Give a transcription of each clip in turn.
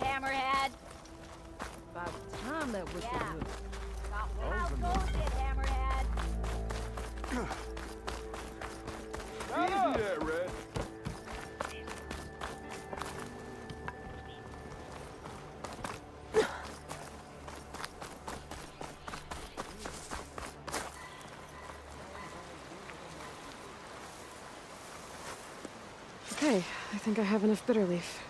Hammerhead. About time that whistle Yeah. blew. Got wild goes it, Hammerhead. Easy there, Red. Okay, I think I have enough bitter leaf.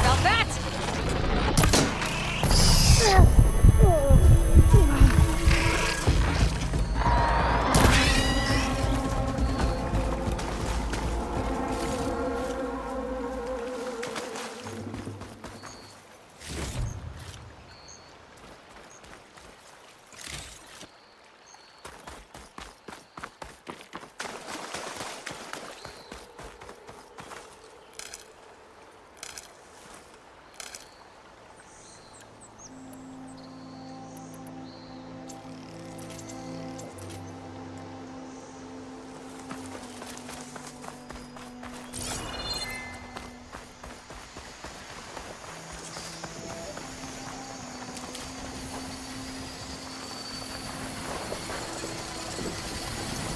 Felt that?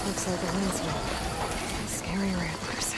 Looks like a landscape. Scary ramblers.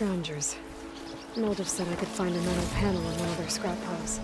Scroungers. Mildev said I could find a metal panel in one of their scrap piles.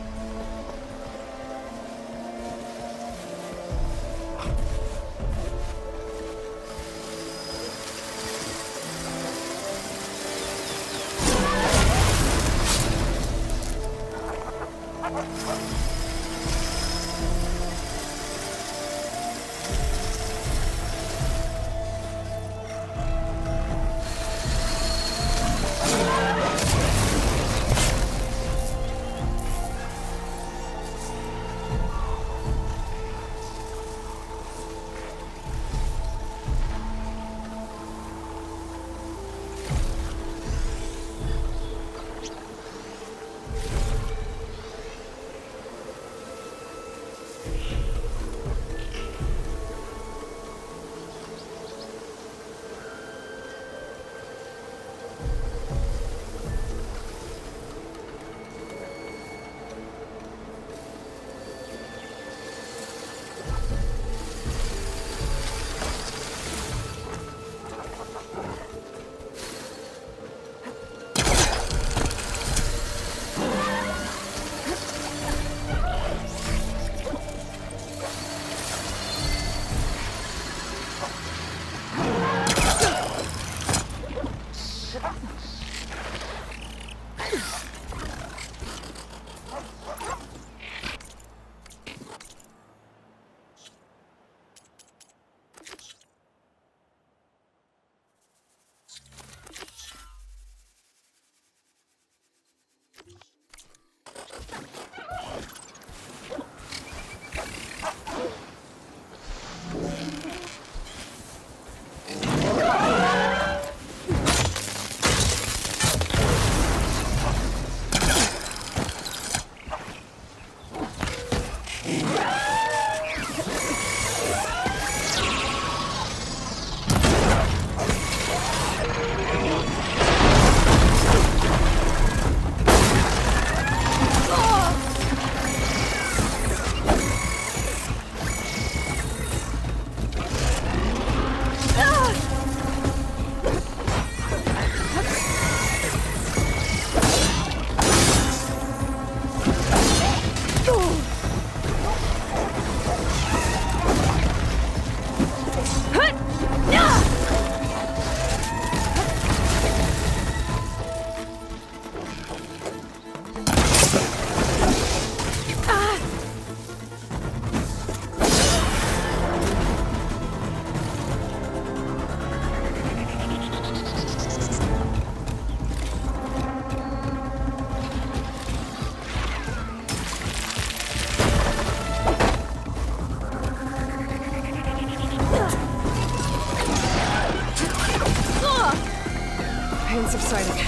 Pain subsiding.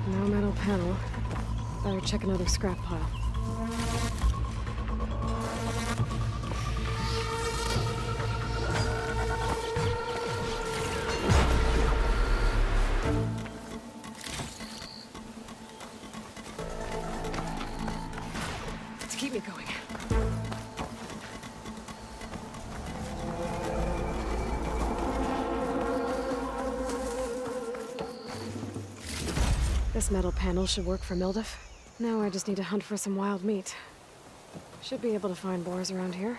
No metal panel. Better check another scrap pile. To keep me going. This metal panel should work for Mildev. Now I just need to hunt for some wild meat. Should be able to find boars around here.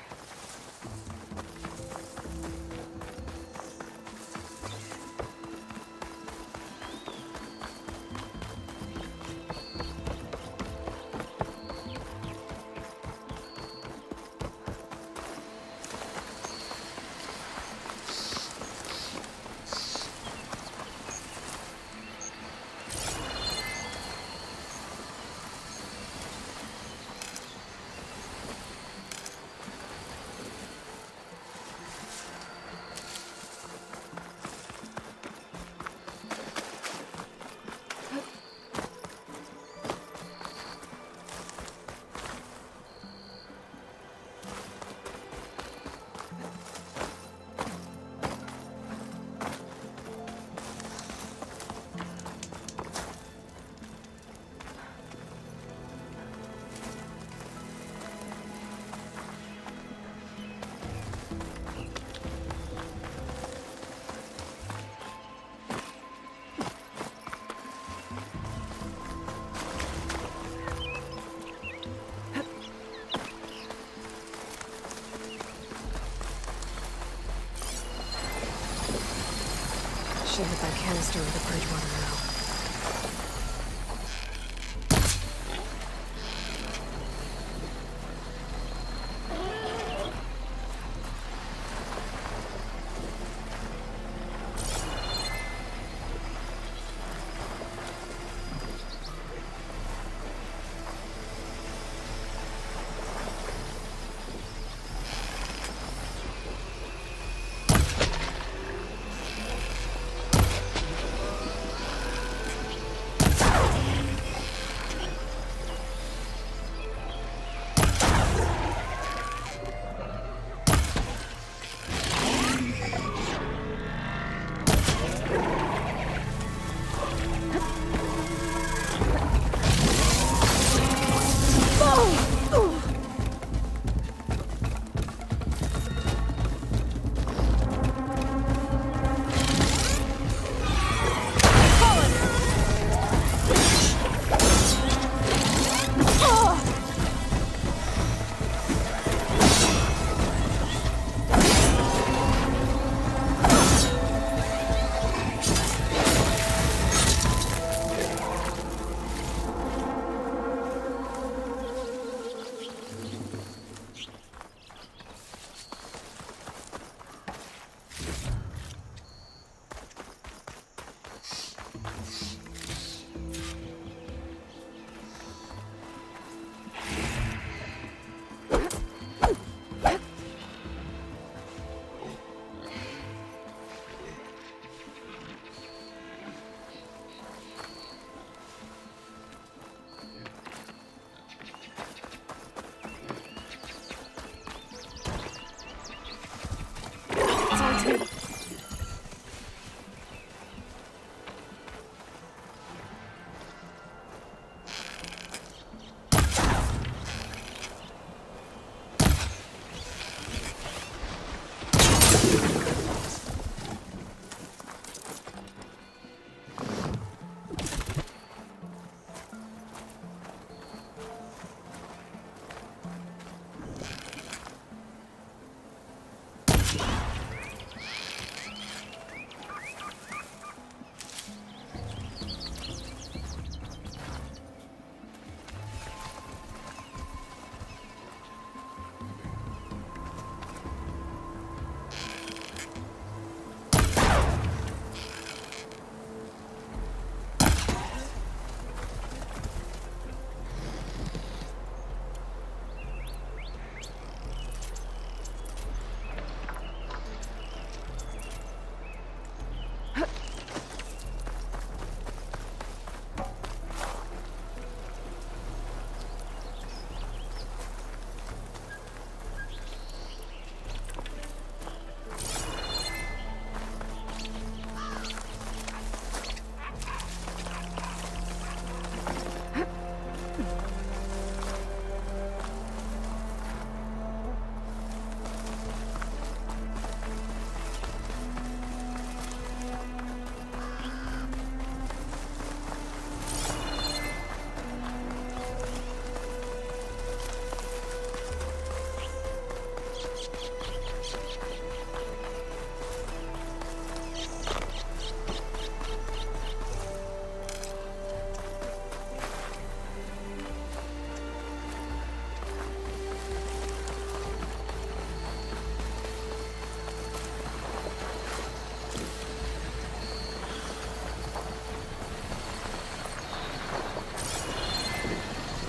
Should hit that canister with the Bridgewater now.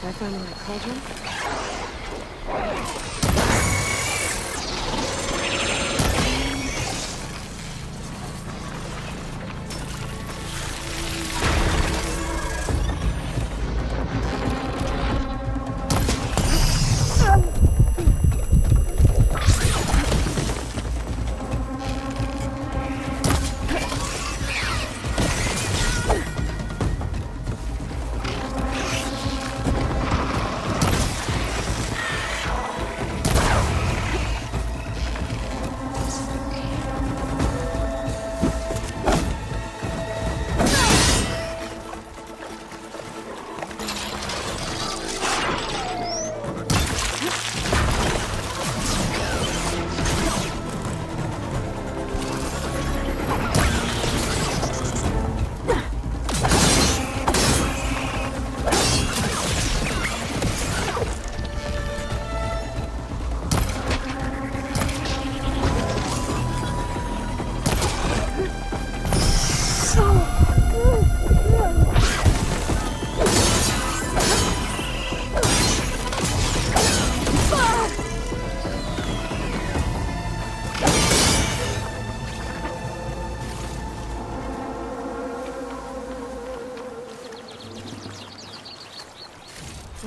Did I find the right cauldron?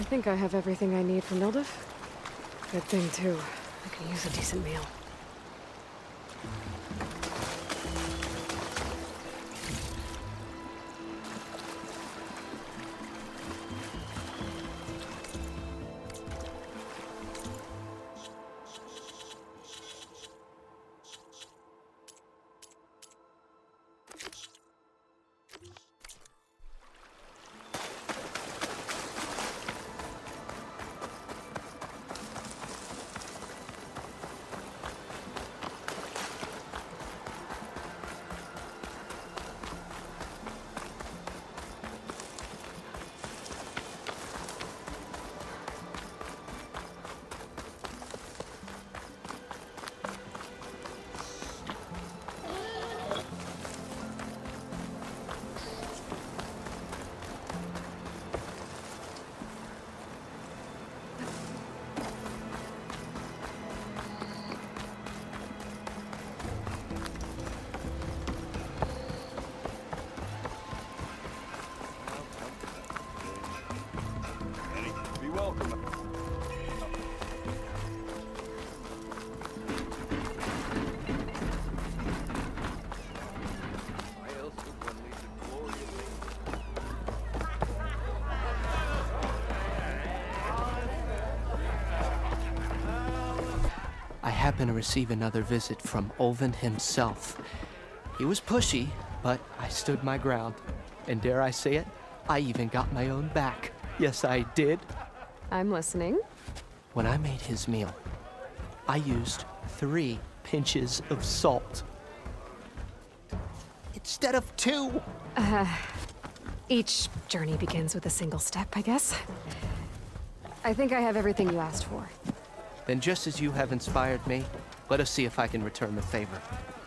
think I have everything I need from Mildif. Good thing, too. I can use a decent meal. Be welcome. Why else would one leave the glory of I happen to receive another visit from Olvin himself. He was pushy, but I stood my ground. And dare I say it, I even got my own back. Yes, I did. I'm listening. When I made his meal, I used 3 pinches of salt. Instead of 2. Each journey begins with a single step, I guess. I think I have everything you asked for. Then just as you have inspired me, let us see if I can return the favor.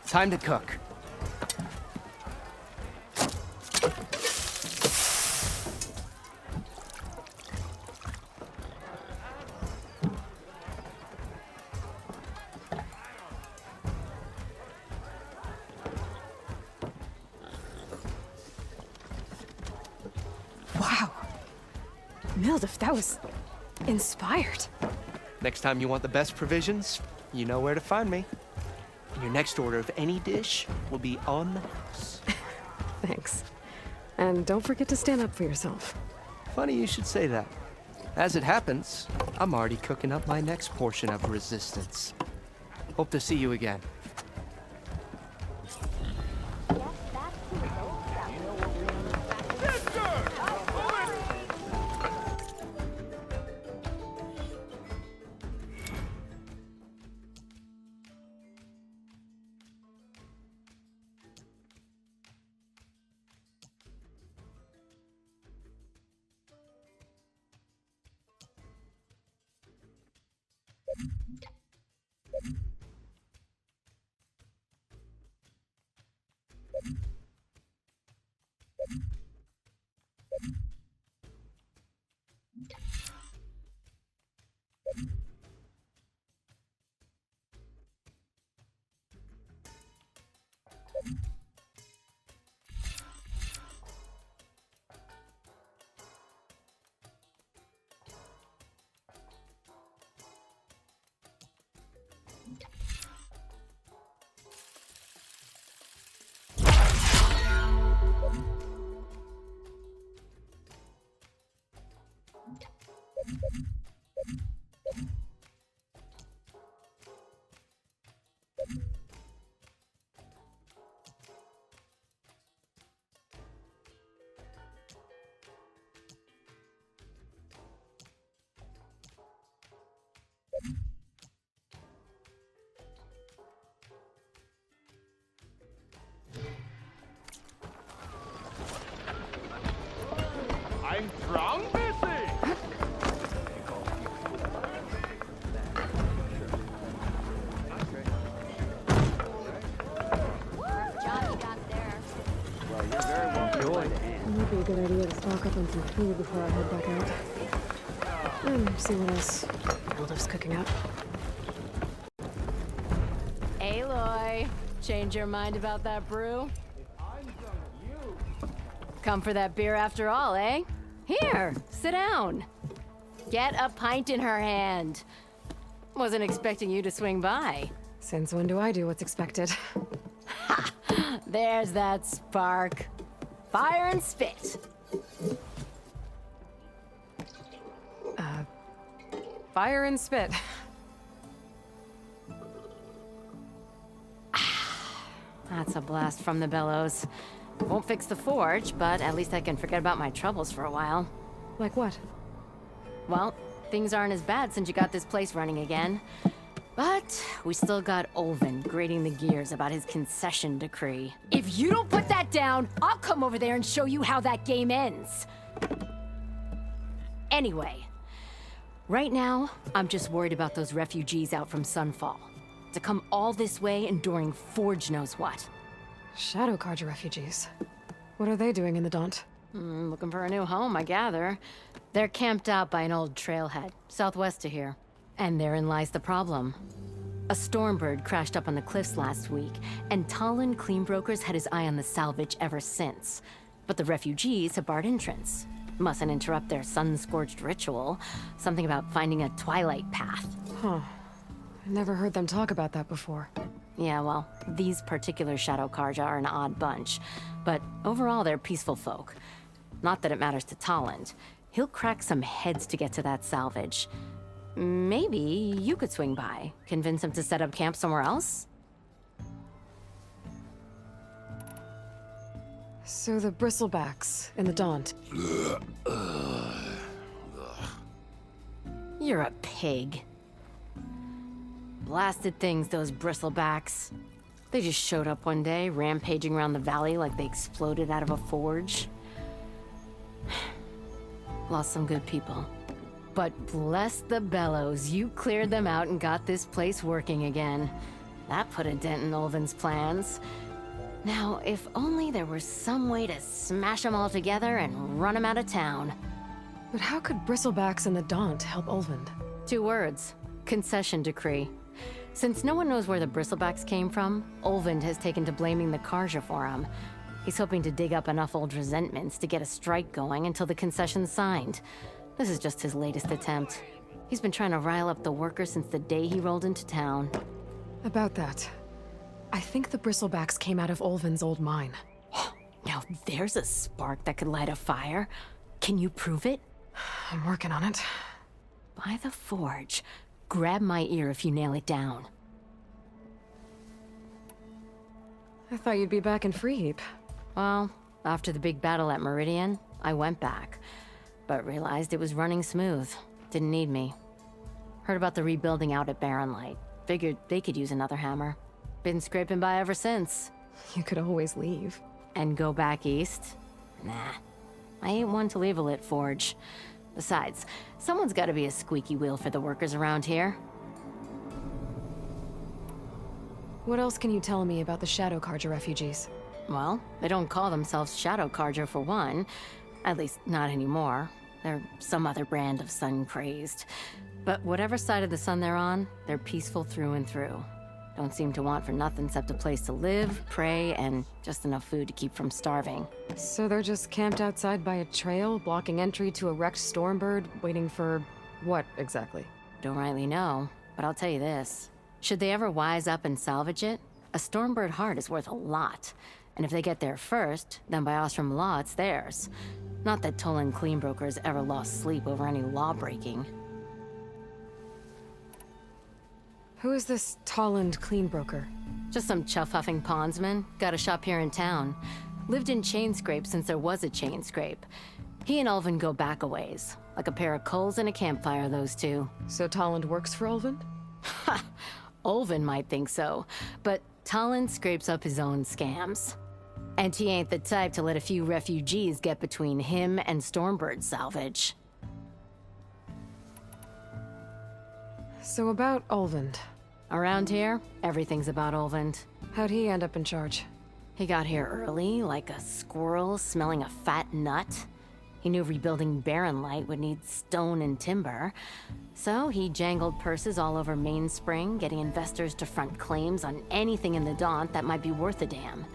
Time to cook. Wow. Mildif, that was inspired. Next time you want the best provisions, you know where to find me. And your next order of any dish will be on the house. Thanks. And don't forget to stand up for yourself. Funny you should say that. As it happens, I'm already cooking up my next portion of resistance. Hope to see you again. I'm drunk, Missy! Johnny got there. Well, you're very welcome. It might be a good idea to stock up on some food before I head back out. And see what else Mildif's cooking up. Aloy, change your mind about that brew? Come for that beer after all, eh? Here, sit down. Get a pint in her hand. Wasn't expecting you to swing by. Since when do I do what's expected? There's that spark. Fire and spit. Fire and spit. That's a blast from the bellows. Won't fix the forge, but at least I can forget about my troubles for a while. Like what? Well, things aren't as bad since you got this place running again. But we still got Olvin grating the gears about his concession decree. If you don't put that down, I'll come over there and show you how that game ends. Anyway, right now, I'm just worried about those refugees out from Sunfall. To come all this way enduring Forge knows what. Shadow Carja refugees. What are they doing in the Daunt? Looking for a new home, I gather. They're camped out by an old trailhead, southwest of here. And therein lies the problem. A Stormbird crashed up on the cliffs last week, and Talon Cleanbrokers had his eye on the salvage ever since. But the refugees have barred entrance. Mustn't interrupt their sun-scorched ritual. Something about finding a twilight path. Huh. I never heard them talk about that before. Yeah, well, these particular Shadow Carja are an odd bunch. But overall, they're peaceful folk. Not that it matters to Talon. He'll crack some heads to get to that salvage. Maybe you could swing by, convince him to set up camp somewhere else? So the bristlebacks in the Daunt. You're a pig. Blasted things, those bristlebacks. They just showed up one day, rampaging around the valley like they exploded out of a forge. Lost some good people. But bless the bellows, you cleared them out and got this place working again. That put a dent in Olvin's plans. Now, if only there was some way to smash them all together and run them out of town. But how could bristlebacks in the Daunt help Olvind? 2 words. Concession decree. Since no one knows where the bristlebacks came from, Olvind has taken to blaming the Carja for them. He's hoping to dig up enough old resentments to get a strike going until the concession's signed. This is just his latest attempt. He's been trying to rile up the workers since the day he rolled into town. About that, I think the bristlebacks came out of Olvin's old mine. Now there's a spark that could light a fire. Can you prove it? I'm working on it. By the forge. Grab my ear if you nail it down. I thought you'd be back in Freeheap. Well, after the big battle at Meridian, I went back. But realized it was running smooth. Didn't need me. Heard about the rebuilding out at Barren Light. Figured they could use another hammer. Been scraping by ever since. You could always leave. And go back east? Nah. I ain't one to leave a lit forge. Besides, someone's gotta be a squeaky wheel for the workers around here. What else can you tell me about the Shadow Carja refugees? Well, they don't call themselves Shadow Carja for one. At least, not anymore. They're some other brand of sun-crazed. But whatever side of the sun they're on, they're peaceful through and through. Don't seem to want for nothing except a place to live, pray, and just enough food to keep from starving. So they're just camped outside by a trail, blocking entry to a wrecked Stormbird, waiting for what exactly? Don't rightly know, but I'll tell you this. Should they ever wise up and salvage it, a Stormbird heart is worth a lot. And if they get there first, then by Ostrom law, it's theirs. Not that Tolan Cleanbrokers ever lost sleep over any law-breaking. Who is this Tolland Cleanbroker? Just some chuff-huffing pondsman. Got a shop here in town. Lived in Chainscrape since there was a Chainscrape. He and Ulvin go back a ways. Like a pair of coals in a campfire, those two. So Tolland works for Ulvin? Ha! Ulvin might think so, but Talon scrapes up his own scams. And he ain't the type to let a few refugees get between him and Stormbird salvage. So about Ulvind. Around here, everything's about Ulvind. How'd he end up in charge? He got here early, like a squirrel smelling a fat nut. He knew rebuilding Barren Light would need stone and timber. So he jangled purses all over Mainspring, getting investors to front claims on anything in the Daunt that might be worth a damn.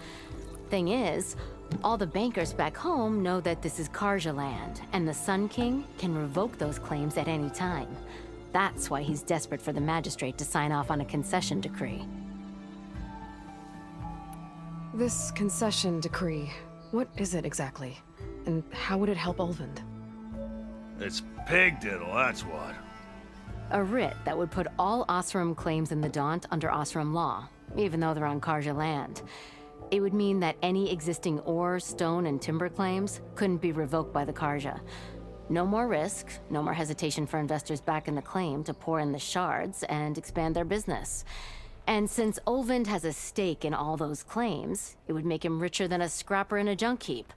Thing is, All the bankers back home know that this is Karja land, and the Sun King can revoke those claims at any time. That's why he's desperate for the magistrate to sign off on a concession decree. This concession decree, what is it exactly? And how would it help Ulvund? It's pig diddle, that's what. A writ that would put all Osram claims in the Daunt under Osram law, even though they're on Karja land. It would mean that any existing ore, stone, and timber claims couldn't be revoked by the Karja. No more risk, no more hesitation for investors back in the claim to pour in the shards and expand their business. And since Ulvund has a stake in all those claims, it would make him richer than a scrapper in a junk heap.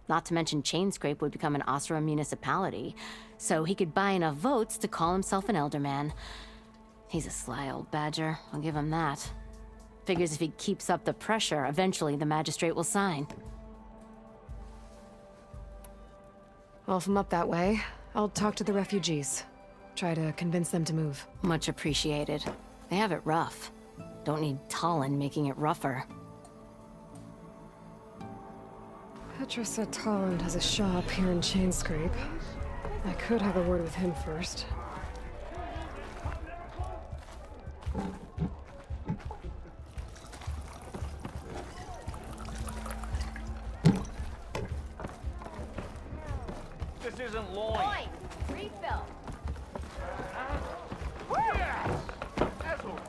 Not to mention Chainscrape would become an Osram municipality, so he could buy enough votes to call himself an elderman. He's a sly old badger, I'll give him that. Figures if he keeps up the pressure, eventually the magistrate will sign. Well, if I'm up that way, I'll talk to the refugees. Try to convince them to move. Much appreciated. They have it rough. Don't need Talon making it rougher. Petra said Talland has a shop here in Chainscrape. I could have a word with him first. This isn't loin. Point. Refill. Yes! Asshole.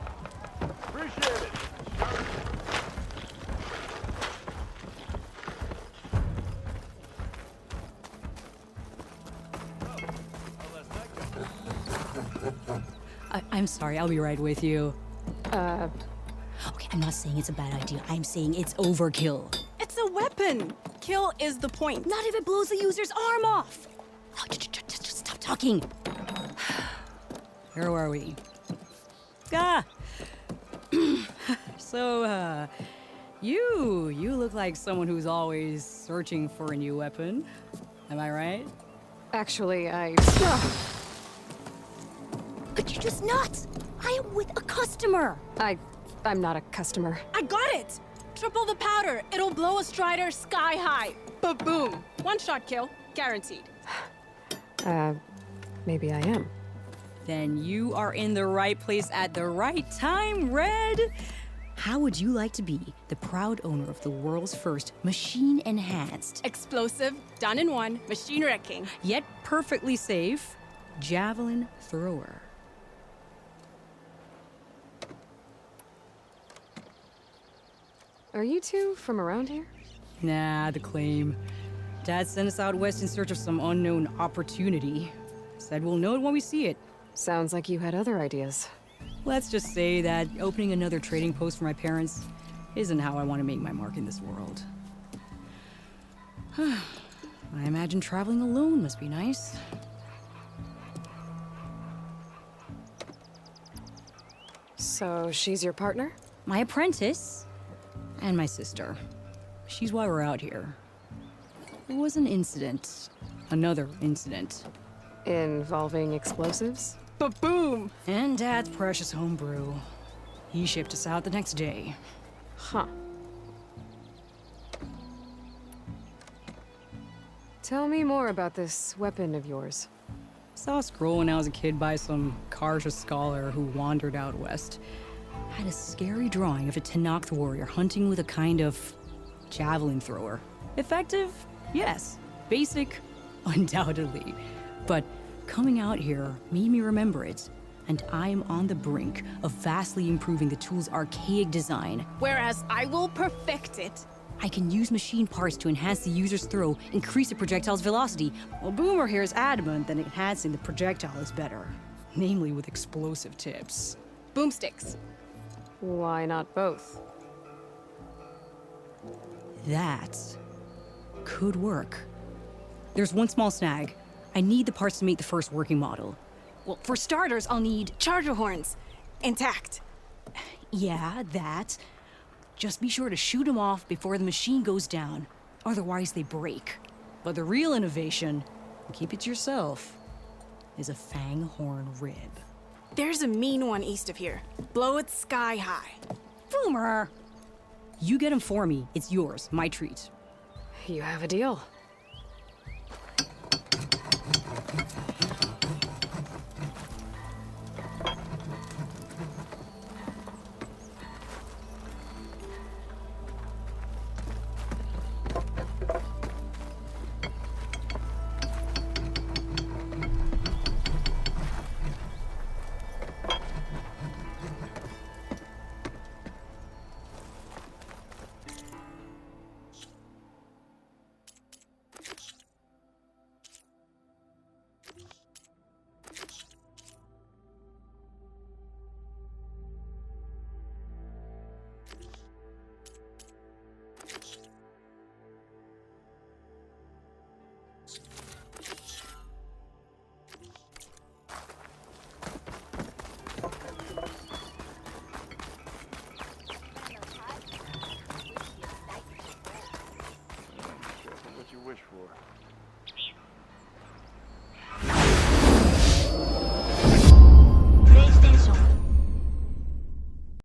Appreciate it. I'm sorry, I'll be right with you. Uh, Okay, I'm not saying it's a bad idea. I'm saying it's overkill. It's a weapon. Kill is the point. Not if it blows the user's arm off. Oh, just stop talking. Where are we? Ah. So, you look like someone who's always searching for a new weapon. Am I right? actually, But you're just nuts. I am with a customer. I'm not a customer. I got it. Triple the powder. It'll blow a Strider sky high. Ba-boom. One shot kill. Guaranteed. Maybe I am. Then you are in the right place at the right time, Red. How would you like to be the proud owner of the world's first machine-enhanced, Explosive. Done in one. Machine wrecking. yet perfectly safe, javelin thrower? Are you two from around here? Nah, the claim. Dad sent us out west in search of some unknown opportunity. Said we'll know it when we see it. Sounds like you had other ideas. Let's just say that opening another trading post for my parents isn't how I want to make my mark in this world. I imagine traveling alone must be nice. So she's your partner? My apprentice and my sister. She's why we're out here. There was an incident. Another incident. Involving explosives? Ba-boom. And Dad's precious homebrew. He shipped us out the next day. Huh. Tell me more about this weapon of yours. Saw a scroll when I was a kid by some Karja scholar who wandered out west. Had a scary drawing of a Tenakth warrior hunting with a kind of javelin thrower. Effective? Yes. Basic? Undoubtedly. But coming out here made me remember it, and I am on the brink of vastly improving the tool's archaic design. Whereas I will perfect it. I can use machine parts to enhance the user's throw, increase the projectile's velocity, while Boomer here is adamant that enhancing the projectile is better. Namely with explosive tips. Boomsticks. Why not both? That could work. There's one small snag. I need the parts to make the first working model. Well, for starters, I'll need charger horns. Intact. Yeah, that. Just be sure to shoot them off before the machine goes down. Otherwise, they break. But the real innovation, and keep it to yourself, is a fang horn rib. There's a mean one east of here. Blow it sky high. Boomer! You get him for me. It's yours. My treat. you have a deal.